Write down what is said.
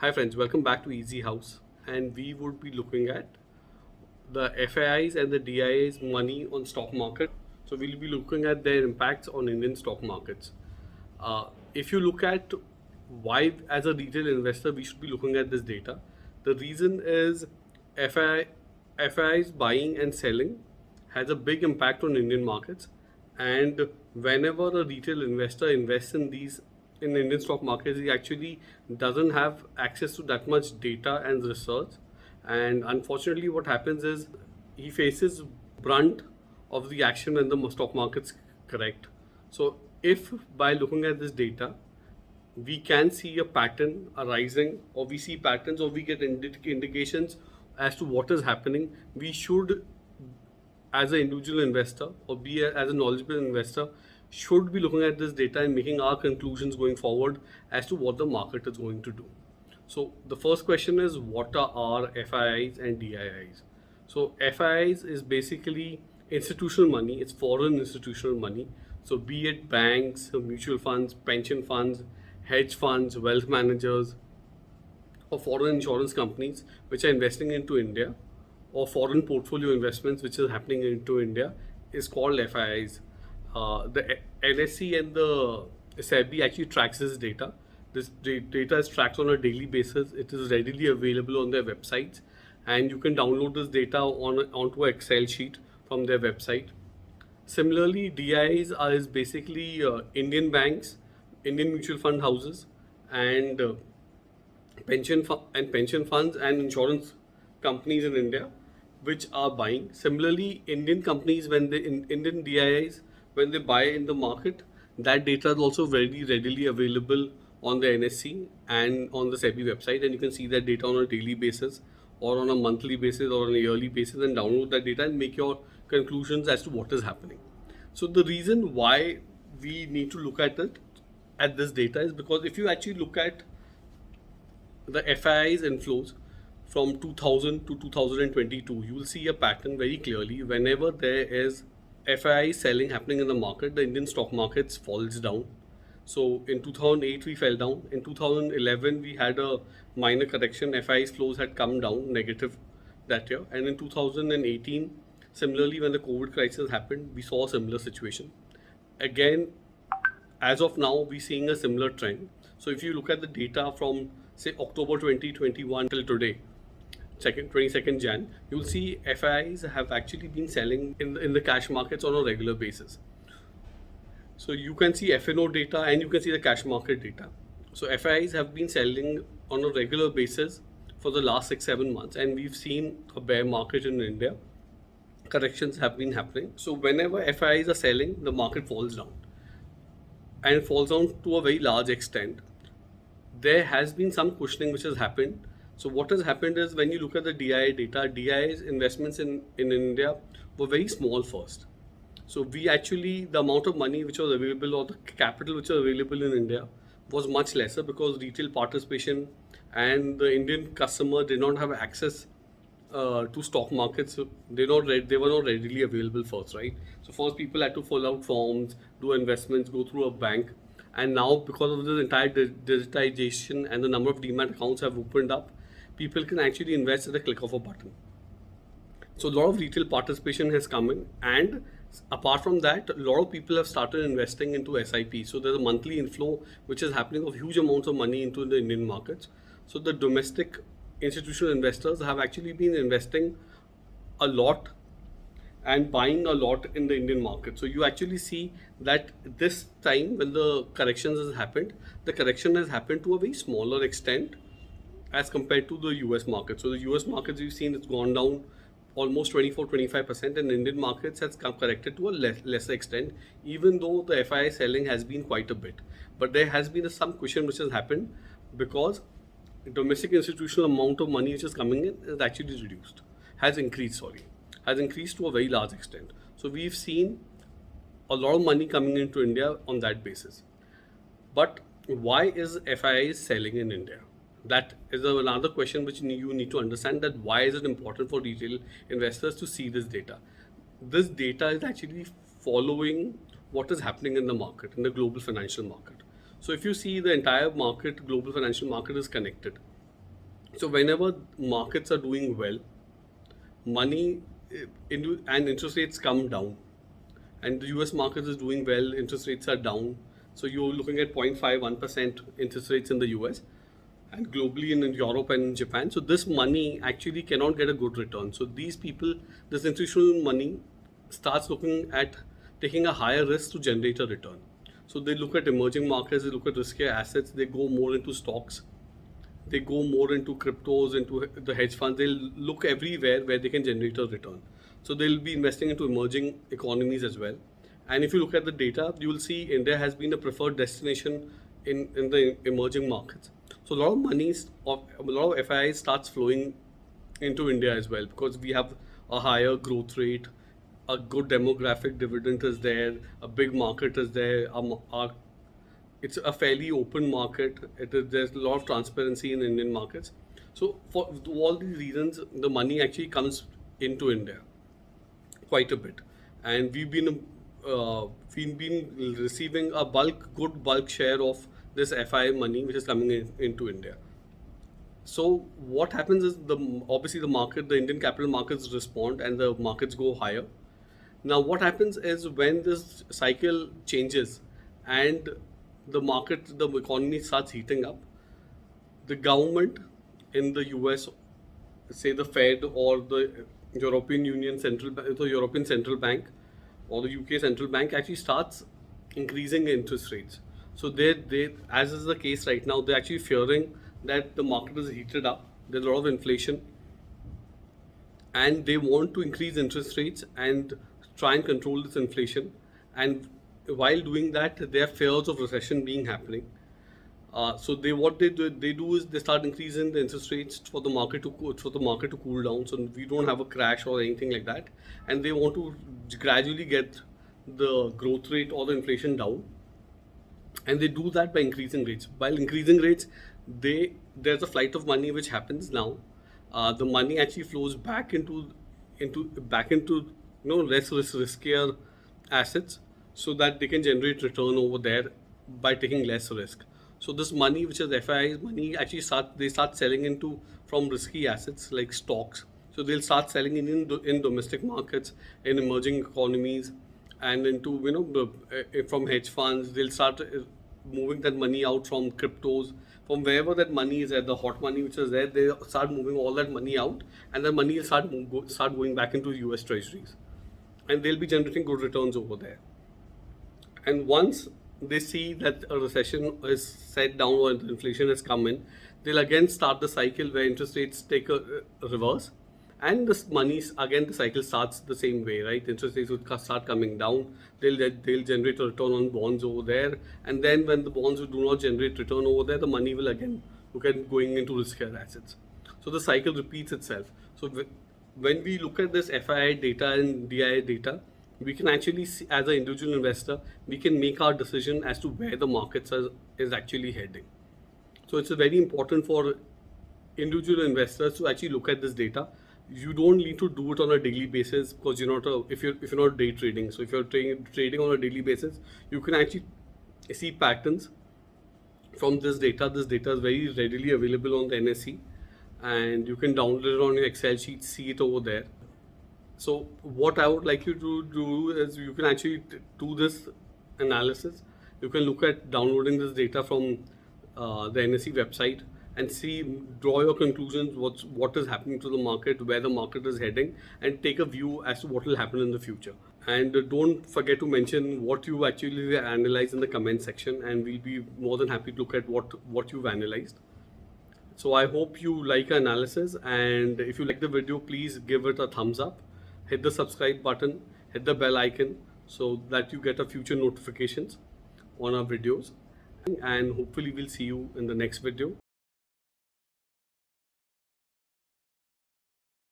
Hi friends, welcome back to Easy House, and we would be looking at the FIIs and the DIIs money on stock market. So we'll be looking at their impacts on Indian stock markets. If you look at why as a retail investor we should be looking at this data, the reason is FIIs buying and selling has a big impact on Indian markets, and whenever a retail investor invests in these in Indian stock markets, he actually doesn't have access to that much data and research. And unfortunately, what happens is he faces brunt of the action when the stock markets correct. So, if by looking at this data, we can see a pattern arising, or we see patterns, or we get indications as to what is happening, we should, as an individual investor or as a knowledgeable investor, should be looking at this data and making our conclusions going forward as to what the market is going to do. So the first question is, what are our FIIs and DIIs? So FIIs is basically institutional money. It's foreign institutional money. So be it banks, mutual funds, pension funds, hedge funds, wealth managers, or foreign insurance companies which are investing into India, or foreign portfolio investments which is happening into India, is called FIIs. The NSE and the SEBI actually tracks this data. This data is tracked on a daily basis. It is readily available on their websites, and you can download this data onto an Excel sheet from their website. Similarly, DIIs is basically Indian banks, Indian mutual fund houses, and pension funds and insurance companies in India, which are buying. Similarly, Indian companies, Indian DIIs, when they buy in the market, that data is also very readily available on the NSE and on the SEBI website, and you can see that data on a daily basis or on a monthly basis or on a yearly basis, and download that data and make your conclusions as to what is happening. So the reason why we need to look at this data is because if you actually look at the FIIs inflows from 2000 to 2022, you will see a pattern very clearly. Whenever there is FII selling happening in the market, the Indian stock markets falls down. So in 2008 we fell down. In 2011 we had a minor correction. FIIs flows had come down negative that year, and in 2018, similarly, when the COVID crisis happened, we saw a similar situation. Again, as of now, we're seeing a similar trend. So if you look at the data from say October 2021 till today, 22nd Jan, you'll see FIIs have actually been selling in the cash markets on a regular basis. So you can see FNO data and you can see the cash market data. So FIIs have been selling on a regular basis for the last 6-7 months, and we've seen a bear market in India. Corrections have been happening. So whenever FIIs are selling, the market falls down, and it falls down to a very large extent. There has been some cushioning which has happened. So what has happened is, when you look at the DII data, DII's investments in India were very small first. So the amount of money which was available, or the capital which was available in India, was much lesser, because retail participation and the Indian customer did not have access to stock markets. They were not readily available first, right? So first people had to fill out forms, do investments, go through a bank. And now, because of the entire digitization and the number of demat accounts have opened up, people can actually invest at the click of a button. So a lot of retail participation has come in, and apart from that, a lot of people have started investing into SIP. So there's a monthly inflow which is happening of huge amounts of money into the Indian markets. So the domestic institutional investors have actually been investing a lot and buying a lot in the Indian market. So you actually see that this time, when the corrections has happened, the correction has happened to a very smaller extent as compared to the US market. So the US markets, we've seen it's gone down almost 24-25%, and Indian markets has corrected to a lesser extent, even though the FII selling has been quite a bit. But there has been some cushion which has happened, because domestic institutional amount of money which is coming in is actually has increased to a very large extent. So we've seen a lot of money coming into India on that basis. But why is FII selling in India? That is another question which you need to understand, that why is it important for retail investors to see this data? This data is actually following what is happening in the market, in the global financial market. So if you see, the entire market, global financial market, is connected. So whenever markets are doing well, money and interest rates come down, and the US market is doing well, interest rates are down. So you're looking at 0.51% interest rates in the US and globally in Europe and in Japan. So this money actually cannot get a good return. So these people, this institutional money starts looking at taking a higher risk to generate a return. So they look at emerging markets, they look at riskier assets, they go more into stocks, they go more into cryptos, into the hedge funds. They'll look everywhere where they can generate a return. So they'll be investing into emerging economies as well. And if you look at the data, you will see India has been a preferred destination in the emerging markets. So a lot of a lot of FIIs starts flowing into India as well, because we have a higher growth rate, a good demographic dividend is there, a big market is there, it's a fairly open market. There's a lot of transparency in Indian markets. So for all these reasons, the money actually comes into India quite a bit, and we've been receiving a good bulk share of this FI money which is coming into India. So what happens is obviously the Indian capital markets respond and the markets go higher. Now what happens is when this cycle changes and the economy starts heating up, the government in the US, say the Fed or the European Central Bank or the UK Central Bank actually starts increasing interest rates. So as is the case right now, they're actually fearing that the market is heated up. There's a lot of inflation, and they want to increase interest rates and try and control this inflation. And while doing that, there are fears of recession being happening. So what they do is they start increasing the interest rates for the market to cool down, so we don't have a crash or anything like that. And they want to gradually get the growth rate or the inflation down, and they do that by increasing rates. While increasing rates, there's a flight of money which happens now. The money actually flows back into less riskier assets, so that they can generate return over there by taking less risk. So this money, which is FII money, actually start selling into from risky assets like stocks. So they'll start selling in domestic markets, in emerging economies, and into from hedge funds. They'll start moving that money out from cryptos, from wherever that money is at, the hot money which is there. They start moving all that money out, and that money will start going back into US treasuries, and they'll be generating good returns over there. And once they see that a recession is set down or inflation has come in, they'll again start the cycle where interest rates take a reverse, and this money's again, the cycle starts the same way, right? Interest rates would start coming down. They'll generate a return on bonds over there, and then when the bonds do not generate return over there, the money will again look at going into riskier assets. So the cycle repeats itself. So when we look at this FII data and DII data, we can actually see, as an individual investor, we can make our decision as to where the markets is actually heading. So it's very important for individual investors to actually look at this data. You don't need to do it on a daily basis, because if you're not day trading. So if you're trading on a daily basis, you can actually see patterns from this data. This data is very readily available on the NSE, and you can download it on your Excel sheet, see it over there. So what I would like you to do is you can actually do this analysis. You can look at downloading this data from the NSE website and draw your conclusions, what is happening to the market, where the market is heading, and take a view as to what will happen in the future. And don't forget to mention what you actually analyze in the comment section, and we'll be more than happy to look at what you've analyzed. So I hope you like our analysis, and if you like the video, please give it a thumbs up. Hit the subscribe button, hit the bell icon, so that you get a future notifications on our videos. And hopefully we'll see you in the next video.